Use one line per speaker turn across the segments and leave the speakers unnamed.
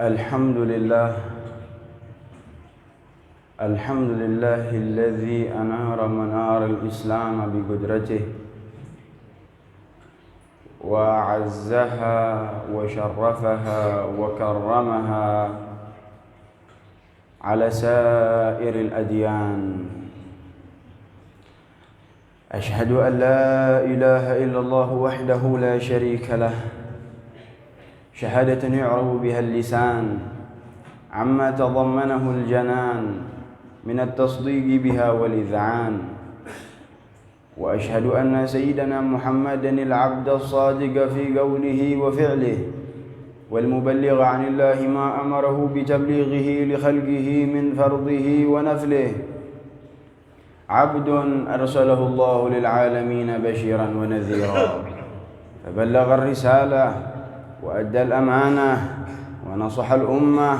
الحمد لله الذي أنار منار الإسلام بقدرته وأعزها وشرفها وكرمها على سائر الأديان. أشهد أن لا إله إلا الله وحده لا شريك له شهادة يعرب بها اللسان عما تضمنه الجنان من التصديق بها والإذعان. وأشهد أن سيدنا محمدًا العبد الصادق في قوله وفعله والمبلغ عن الله ما أمره بتبليغه لخلقه من فرضه ونفله، عبد أرسله الله للعالمين بشيرا ونذيرا فبلغ الرسالة وأدى الأمانة ونصح الأمة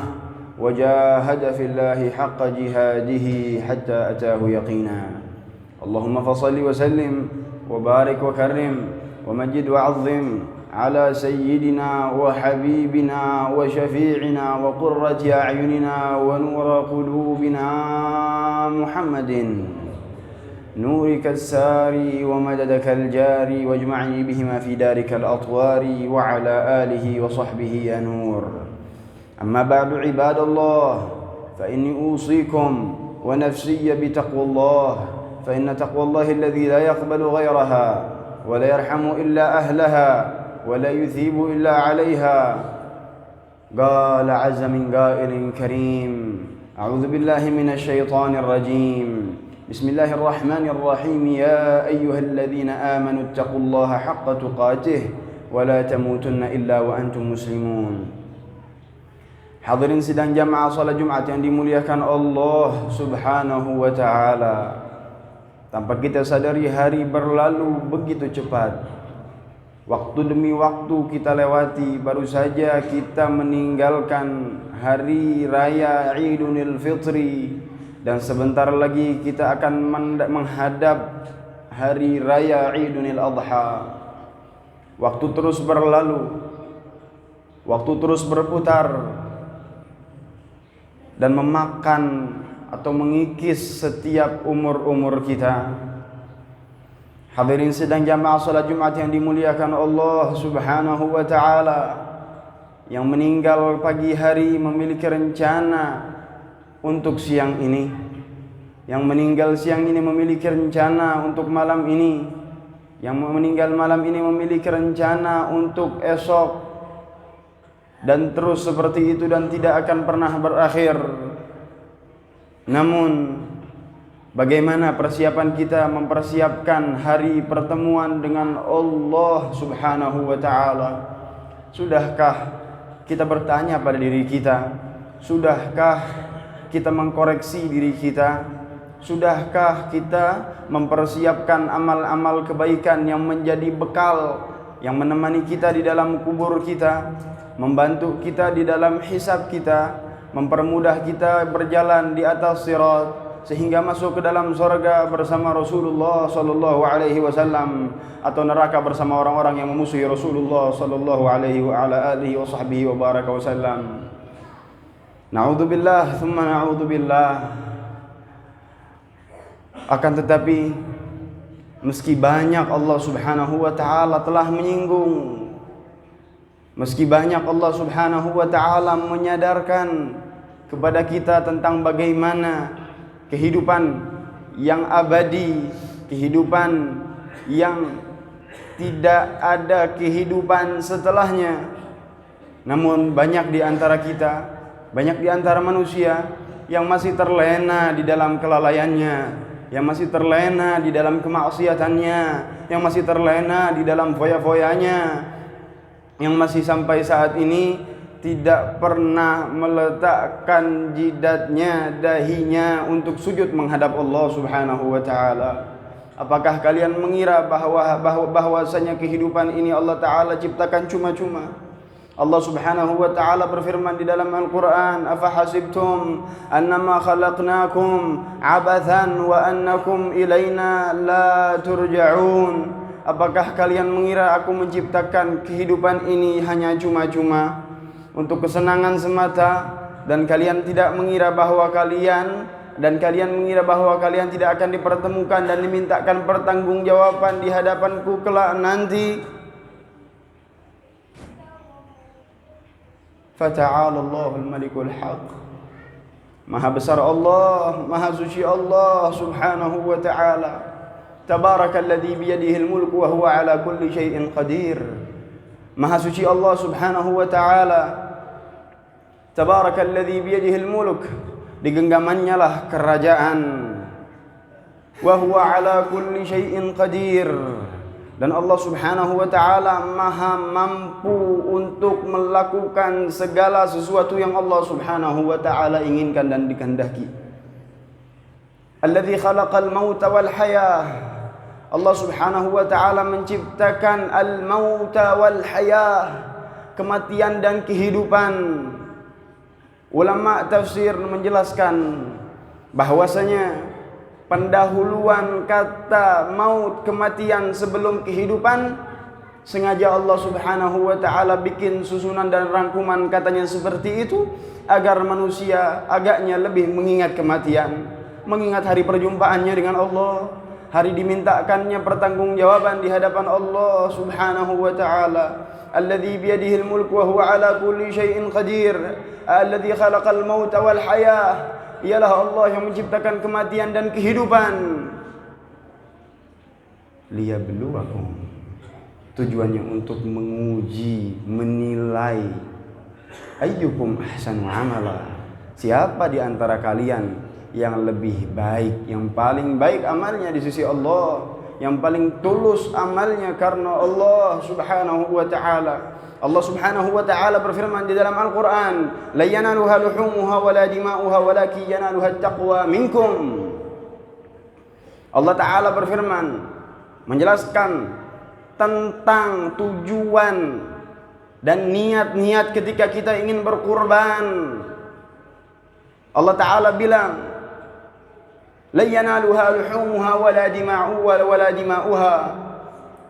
وجاهد في الله حق جهاده حتى أتاه يقينا. اللهم فصل وسلم وبارك وكرم ومجد وعظم على سيدنا وحبيبنا وشفيعنا وقرة أعيننا ونور قلوبنا محمد، نورك الساري ومددك الجاري، واجمعني بهما في دارك الأطوار وعلى آله وصحبه يا نور. أما بعد عباد الله، فإني أوصيكم ونفسي بتقوى الله، فإن تقوى الله الذي لا يقبل غيرها ولا يرحم إلا أهلها ولا يثيب إلا عليها. قال عز من قائل كريم: أعوذ بالله من الشيطان الرجيم، بسم الله الرحمن الرحيم، يا أيها الذين آمنوا اتقوا الله حق تقاته ولا تموتن إلا وأنتم مسلمون. Hadirin sidang jamaah salat Jumat yang dimuliakan Allah Subhanahu wa taala. Tanpa kita sadari hari berlalu begitu cepat. Waktu demi waktu kita lewati, baru saja kita meninggalkan hari raya Idul Fitri dan sebentar lagi kita akan menghadap hari raya Idul Adha. Waktu terus berlalu, waktu terus berputar dan memakan atau mengikis setiap umur-umur kita. Hadirin sedang jamaah salat Jumat yang dimuliakan Allah Subhanahu wa taala, yang meninggal pagi hari memiliki rencana untuk siang ini, yang meninggal siang ini memiliki rencana untuk malam ini, yang meninggal malam ini memiliki rencana untuk esok, dan terus seperti itu dan tidak akan pernah berakhir. Namun bagaimana persiapan kita mempersiapkan hari pertemuan dengan Allah Subhanahu wa taala? Sudahkah kita bertanya pada diri kita? Sudahkah kita mengkoreksi diri kita? Sudahkah kita mempersiapkan amal-amal kebaikan yang menjadi bekal yang menemani kita di dalam kubur kita, membantu kita di dalam hisab kita, mempermudah kita berjalan di atas sirat sehingga masuk ke dalam surga bersama Rasulullah sallallahu alaihi wasallam, atau neraka bersama orang-orang yang memusuhi Rasulullah sallallahu alaihi wa ala alihi wa sahbihi wa baraka wasallam. Na'udzubillah tsumma na'udzubillah. Akan tetapi meski banyak Allah Subhanahu wa taala telah menyinggung, meski banyak Allah Subhanahu wa taala menyadarkan kepada kita tentang bagaimana kehidupan yang abadi, kehidupan yang tidak ada kehidupan setelahnya, namun banyak di antara kita, banyak di antara manusia yang masih terlena di dalam kelalaiannya, yang masih terlena di dalam kemaksiatannya, yang masih terlena di dalam foya-foyanya, yang masih sampai saat ini tidak pernah meletakkan jidatnya, dahinya untuk sujud menghadap Allah Subhanahu wa taala. Apakah kalian mengira bahwasanya kehidupan ini Allah taala ciptakan cuma-cuma? Allah Subhanahu wa taala berfirman di dalam Al-Qur'an, "Afahasibtum annama khalaqnakum abathan wa annakum ilaina la turja'un." Apakah kalian mengira aku menciptakan kehidupan ini hanya cuma-cuma? untuk kesenangan semata, dan kalian mengira bahwa kalian tidak akan dipertemukan dan dimintakan pertanggungjawaban di hadapanku kelak nanti. Fata'alallahul malikul haq. Maha besar Allah, maha suci Allah subhanahu wa ta'ala. Tabarakalladzi biyadihil mulku wa huwa ala kulli syai'in qadir. Maha suci Allah subhanahu wa ta'ala. Tabarakalladzi biyadihil mulk, di genggamannya lah kerajaan. Wa huwa ala kulli syai'in qadir. Dan Allah subhanahu wa ta'ala maha mampu untuk melakukan segala sesuatu yang Allah subhanahu wa ta'ala inginkan dan dikehendaki. Alladzi khalaqal mauta wal hayah. Allah subhanahu wa ta'ala menciptakan al-mauta wal hayah, kematian dan kehidupan. Ulama tafsir menjelaskan bahwasanya pendahuluan kata maut, kematian sebelum kehidupan sengaja Allah subhanahu wa ta'ala bikin susunan dan rangkuman katanya seperti itu agar manusia agaknya lebih mengingat kematian, mengingat hari perjumpaannya dengan Allah, hari dimintakannya pertanggungjawaban di hadapan Allah subhanahu wa ta'ala. Alladzi biyadihil mulku wa huwa ala kulli syai'in qadir. Alladzi khalaqal mauta wal hayah. Ialah Allah yang menciptakan kematian dan kehidupan. Liyabluwakum, tujuannya untuk menguji, menilai ayyukum ahsanu amala, siapa di antara kalian yang lebih baik, yang paling baik amalnya di sisi Allah, yang paling tulus amalnya karena Allah subhanahu wa ta'ala. Allah subhanahu wa ta'ala berfirman di dalam Al-Quran, la yanaluha luhumuha wa la dima'uha walakin yanaluha taqwa minkum. Allah ta'ala berfirman menjelaskan tentang tujuan dan niat-niat ketika kita ingin berkurban. Allah ta'ala bilang, la yanaluha luhumuha wa la dima'uha.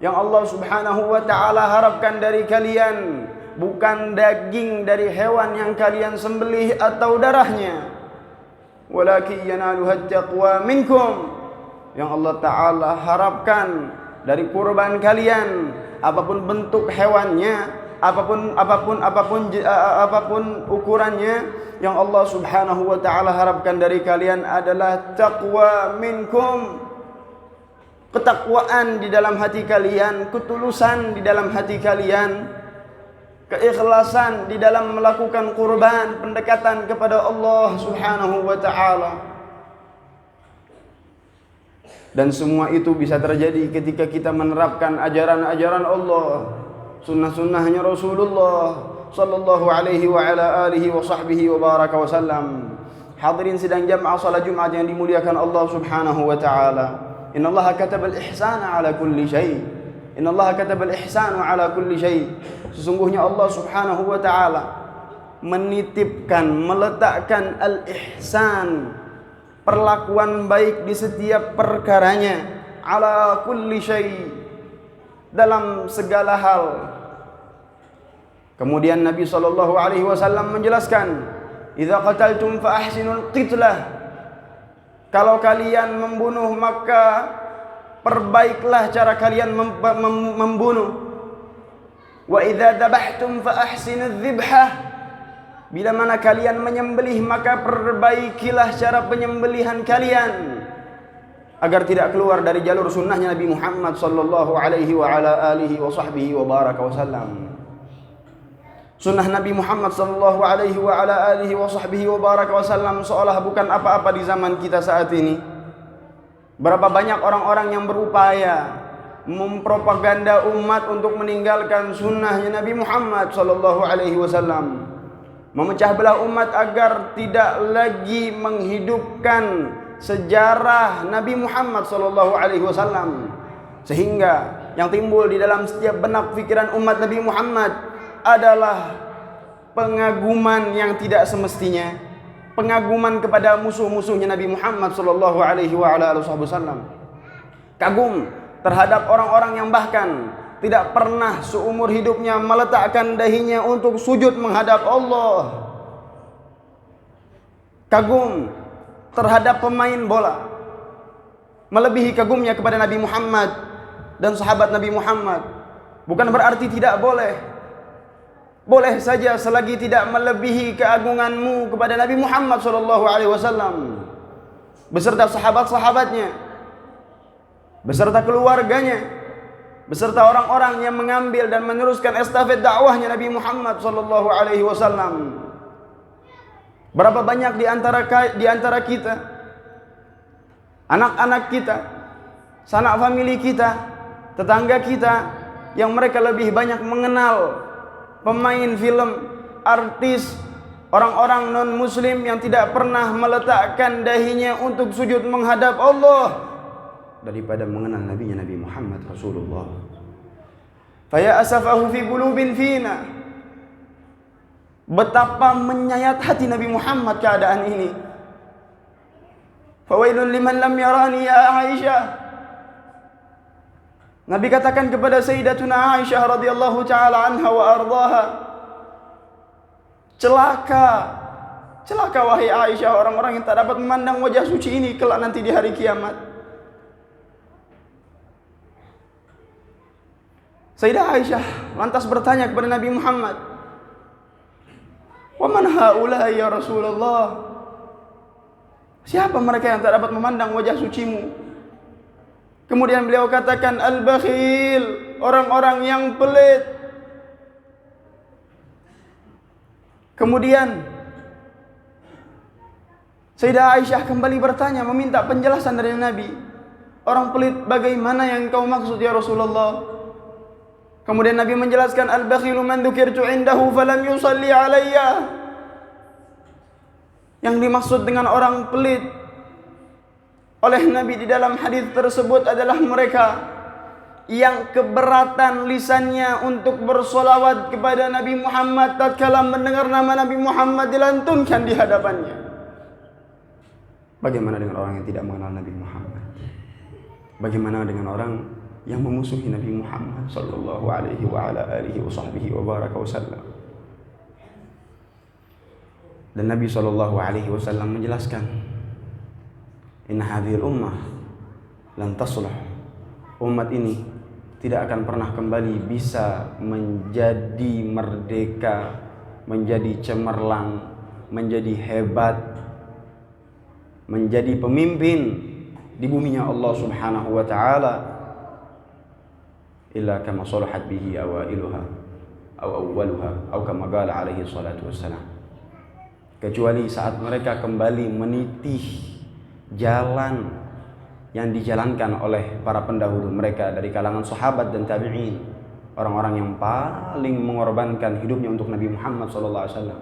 Yang Allah subhanahu wa ta'ala harapkan dari kalian bukan daging dari hewan yang kalian sembelih atau darahnya, walakin yanaluha taqwa minkum. Yang Allah ta'ala harapkan dari kurban kalian, apapun bentuk hewannya, apapun ukurannya, yang Allah subhanahu wa ta'ala harapkan dari kalian adalah taqwa minkum, ketakwaan di dalam hati kalian, ketulusan di dalam hati kalian, keikhlasan di dalam melakukan kurban, pendekatan kepada Allah subhanahu wa ta'ala. Dan semua itu bisa terjadi ketika kita menerapkan ajaran-ajaran Allah, sunnah-sunnahnya Rasulullah sallallahu alaihi wa ala alihi wa sahbihi wa baraka wa sallam. Hadirin sidang jamaah salat Jumat yang dimuliakan Allah subhanahu wa ta'ala. Innallaha katabal ihsana ala kulli syai. Innallaha katabal ihsana ala kulli syai. Sesungguhnya Allah subhanahu wa ta'ala menitipkan, meletakkan al-ihsan, perlakuan baik di setiap perkaranya, ala kulli syai, dalam segala hal. Kemudian Nabi sallallahu alaihi wasallam menjelaskan, idza qataltum fa ahsinul qitlah. Kalau kalian membunuh maka perbaiklah cara kalian membunuh. Wa idza dzabhtum fa ahsinudz dzibhah. Bila mana kalian menyembelih maka perbaikilah cara penyembelihan kalian agar tidak keluar dari jalur sunnahnya Nabi Muhammad sallallahu alaihi wa ala alihi wa sahbihi wa baraka wasallam. Sunnah Nabi Muhammad sallallahu alaihi wa ala alihi wa sahbihi wa baraka wasallam seolah bukan apa-apa di zaman kita saat ini. Berapa banyak orang-orang yang berupaya mempropaganda umat untuk meninggalkan sunnahnya Nabi Muhammad sallallahu alaihi wasallam, memecah belah umat agar tidak lagi menghidupkan sejarah Nabi Muhammad sallallahu alaihi wasallam, sehingga yang timbul di dalam setiap benak pikiran umat Nabi Muhammad adalah pengaguman yang tidak semestinya, pengaguman kepada musuh-musuhnya Nabi Muhammad sallallahu alaihi wasallam. Kagum terhadap orang-orang yang bahkan tidak pernah seumur hidupnya meletakkan dahinya untuk sujud menghadap Allah. Kagum terhadap pemain bola, melebihi kagumnya kepada Nabi Muhammad dan sahabat Nabi Muhammad. Bukan berarti tidak boleh. Boleh saja selagi tidak melebihi keagunganmu kepada Nabi Muhammad SAW beserta sahabat-sahabatnya, beserta keluarganya, beserta orang-orang yang mengambil dan meneruskan estafet dakwahnya Nabi Muhammad SAW. Berapa banyak di antara kita, anak-anak kita, sanak famili kita, tetangga kita, yang mereka lebih banyak mengenal pemain film, artis, orang-orang non-muslim yang tidak pernah meletakkan dahinya untuk sujud menghadap Allah daripada mengenal nabinya Nabi Muhammad Rasulullah. Faya asafahu fi qulubin fina. Betapa menyayat hati Nabi Muhammad keadaan ini. Fawailun liman lam yarani ya Aisyah. Nabi katakan kepada Sayyidatuna Aisyah radhiyallahu taala anha wa ardhaha, celaka, celaka wahai Aisyah orang-orang yang tak dapat memandang wajah suci ini kelak nanti di hari kiamat. Sayyidah Aisyah lantas bertanya kepada Nabi Muhammad, "Wa man haula ya Rasulullah?" Siapa mereka yang tak dapat memandang wajah sucimu? Kemudian beliau katakan, al-bakhil, orang-orang yang pelit. Kemudian Sayyidah Aisyah kembali bertanya, meminta penjelasan dari Nabi. Orang pelit bagaimana yang kau maksud ya Rasulullah? Kemudian Nabi menjelaskan, al-bakhilu man dzukirtu indahu falam yusalli alayya. Yang dimaksud dengan orang pelit oleh Nabi di dalam hadis tersebut adalah mereka yang keberatan lisannya untuk bersolawat kepada Nabi Muhammad tatkala mendengar nama Nabi Muhammad dilantunkan di hadapannya. Bagaimana dengan orang yang tidak mengenal Nabi Muhammad? Bagaimana dengan orang yang memusuhi Nabi Muhammad sallallahu alaihi wa ala alihi washabbihi wa baraka wasallam? Dan Nabi sallallahu alaihi wasallam menjelaskan, inna hadhil ummah lan tasluh. Umat ini tidak akan pernah kembali bisa menjadi merdeka, menjadi cemerlang, menjadi hebat, menjadi pemimpin di buminya Allah Subhanahu wa taala illa kama salahat bihi awailuha aw awwaluha aw kama qala alaihi salatu wassalam. Kecuali saat mereka kembali menitih jalan yang dijalankan oleh para pendahulu mereka dari kalangan sahabat dan tabi'in, orang-orang yang paling mengorbankan hidupnya untuk Nabi Muhammad sallallahu alaihi wasallam,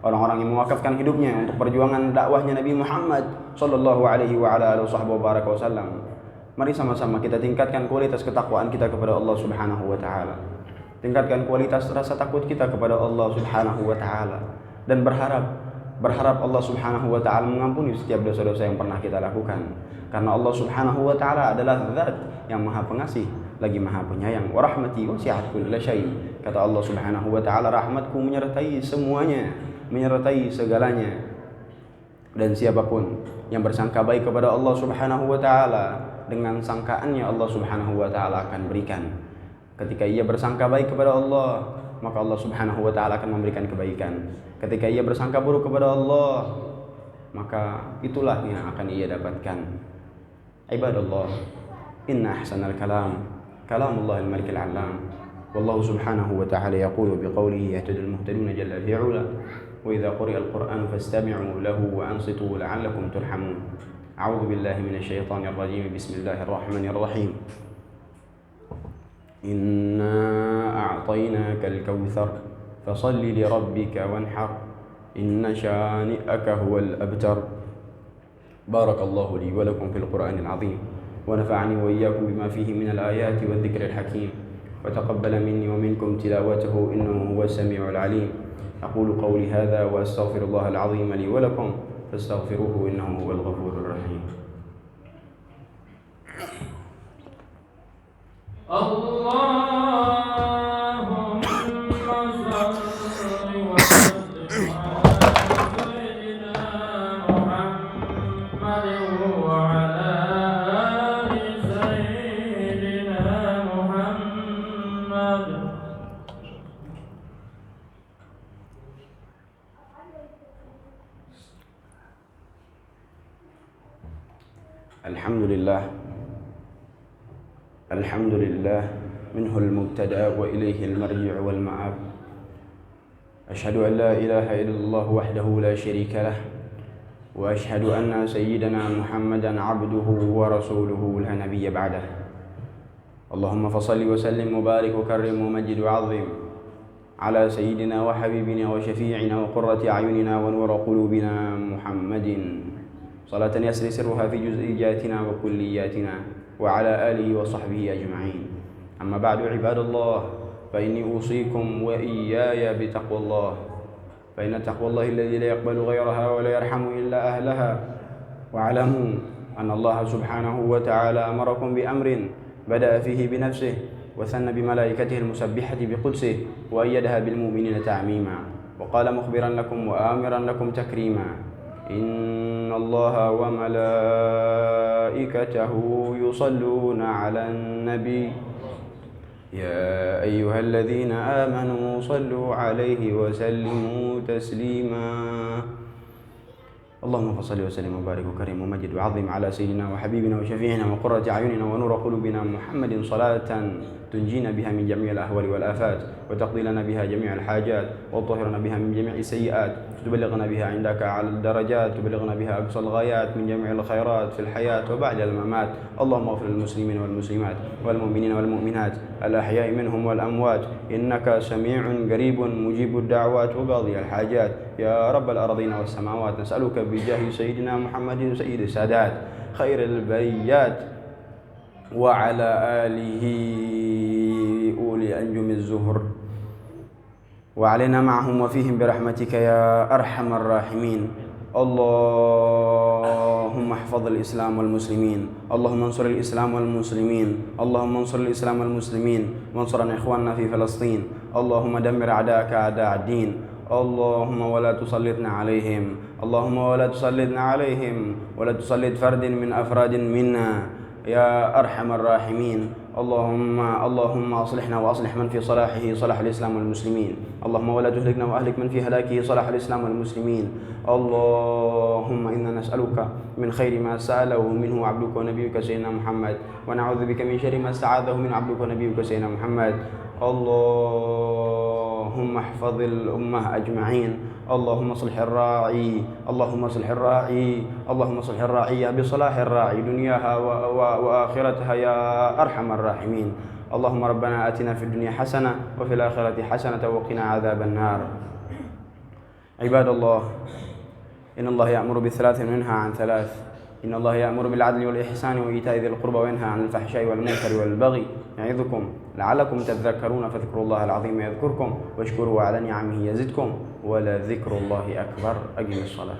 orang-orang yang mewakafkan hidupnya untuk perjuangan dakwahnya Nabi Muhammad sallallahu alaihi wa ala alihi wasallam. Mari sama-sama kita tingkatkan kualitas ketakwaan kita kepada Allah Subhanahu wa taala. Tingkatkan kualitas rasa takut kita kepada Allah Subhanahu wa taala dan berharap Allah Subhanahu wa taala mengampuni setiap dosa-dosa yang pernah kita lakukan. Karena Allah Subhanahu wa taala adalah zat yang Maha Pengasih lagi Maha Penyayang. Wa rahmati wasi'at kulla syai'. Kata Allah Subhanahu wa taala, rahmatku menyertai semuanya, menyertai segalanya. Dan siapapun yang bersangka baik kepada Allah Subhanahu wa taala, dengan sangkaannya Allah Subhanahu wa taala akan berikan. Ketika ia bersangka baik kepada Allah, maka Allah Subhanahu wa taala akan memberikan kebaikan. Ketika ia bersangka buruk kepada Allah, maka itulah yang akan ia dapatkan. Ibadallah, inna ahsanal kalam kalamullah al-malik al-alam. Wallahu subhanahu wa ta'ala yaqulu biqawlihi yahtadil muhtaduna jalla fi'ula. Wa idza quri'a al-Qur'an fastami'u lahu wa ansitu la'allakum turhamun. A'udzu billahi minasy syaithanir rajim. Bismillahirrahmanirrahim. Inna a'tainakal kautsar fasalli li rabbika wanhar inna syani'aka huwal abtar. Barakallahu li wa lakum fil Qur'anil 'azim wa nafa'ani wa iyyakum bima fihi minal ayati wadh-dhikril hakim wa taqabbala minni wa minkum tilawatahu innahu huwas sami'ul 'alim. Aqulu qawli hadha wa astaghfirullahal 'azim li wa lakum fastaghfiruhu innahu huwal ghafurur rahim.
Allah
الحمد لله منه المبتدأ وإليه المرجع والمآب. أشهد أن لا إله إلا الله وحده لا شريك له، وأشهد أن سيدنا محمدا عبده ورسوله لا نبي بعده. اللهم فصل وسلم وبارك وكرم ومجد وعظم على سيدنا وحبيبنا وشفيعنا وقرة أعيننا ونور قلوبنا محمد، صلاة يسري سرها في جزئياتنا وكلياتنا وعلى آله وصحبه أجمعين. أما بعد عباد الله، فإني أوصيكم وإياي بتقوى الله، فإن تقوى الله الذي لا يقبل غيرها ولا يرحم إلا أهلها. واعلموا أن الله سبحانه وتعالى أمركم بأمر بدأ فيه بنفسه وثنى بملائكته المسبحة بقدسه وأيدها بالمؤمنين تعميما، وقال مخبرا لكم وآمرا لكم تكريما: إن الله وملائكته يصلون على النبي يا أيها الذين آمنوا صلوا عليه وسلموا تسليما. اللهم صل وسلم وبارك وكرم ومجد وعظم على سيدنا وحبيبنا وشفيعنا وقرة أعيننا ونور قلوبنا محمد، صلاة تنجينا بها من جميع الأهوال والآفات، وتقضي لنا بها جميع الحاجات، وتطهرنا بها من جميع السيئات، تبلغنا بها عندك على الدرجات، تبلغنا بها أقصى الغايات من جميع الخيرات في الحياة وبعد الممات. اللهم اغفر للمسلمين والمسلمات والمؤمنين والمؤمنات الأحياء منهم والأموات، إنك سميع قريب مجيب الدعوات وقاضي الحاجات يا رب الأرضين والسماوات. نسألك بجاه سيدنا محمد سيد السادات خير البريات وعلى آله أولي أنجم الزهر وعلينا معهم وفيهم برحمتك يا أرحم الراحمين. اللهم احفظ الإسلام والمسلمين، اللهم انصر الإسلام والمسلمين، اللهم انصر الإسلام والمسلمين، وانصر إخواننا في فلسطين. اللهم دمر أعداءك أعداء الدين. اللهم ولا تسلطنا عليهم، اللهم ولا تسلطنا عليهم، ولا تسلط فرد من أفراد منا يا أرحم الراحمين. اللهم أصلحنا وأصلح من في صلاحه صلاح الإسلام والمسلمين. اللهم ولا تهلكنا وأهلك من في هلاكه صلاح الإسلام والمسلمين. اللهم إنا نسألك من خير ما سأله منه عبدك ونبيك سيدنا محمد، ونعوذ بك من شر ما استعاذه من عبدك ونبيك سيدنا محمد. اللهم احفظ الأمة أجمعين. اللهم اصلح الراعي، اللهم اصلح الراعي، اللهم اصلح الراعية بصلاح الراعي دنياها وآخرتها يا أرحم الراحمين. اللهم ربنا آتنا في الدنيا حسنة وفي الآخرة حسنة وقنا عذاب النار. عباد الله، إن الله يأمر بالثلاث وينهى عن ثلاث. إن الله يأمر بالعدل والإحسان وإيتاء ذي القربى وينهى عن الفحشاء والمنكر والبغي يعظكم لعلكم تذكرون، فاذكروا الله العظيم يذكركم واشكروه على نعمه يزدكم ولذكر الله أكبر. أقم الصلاة.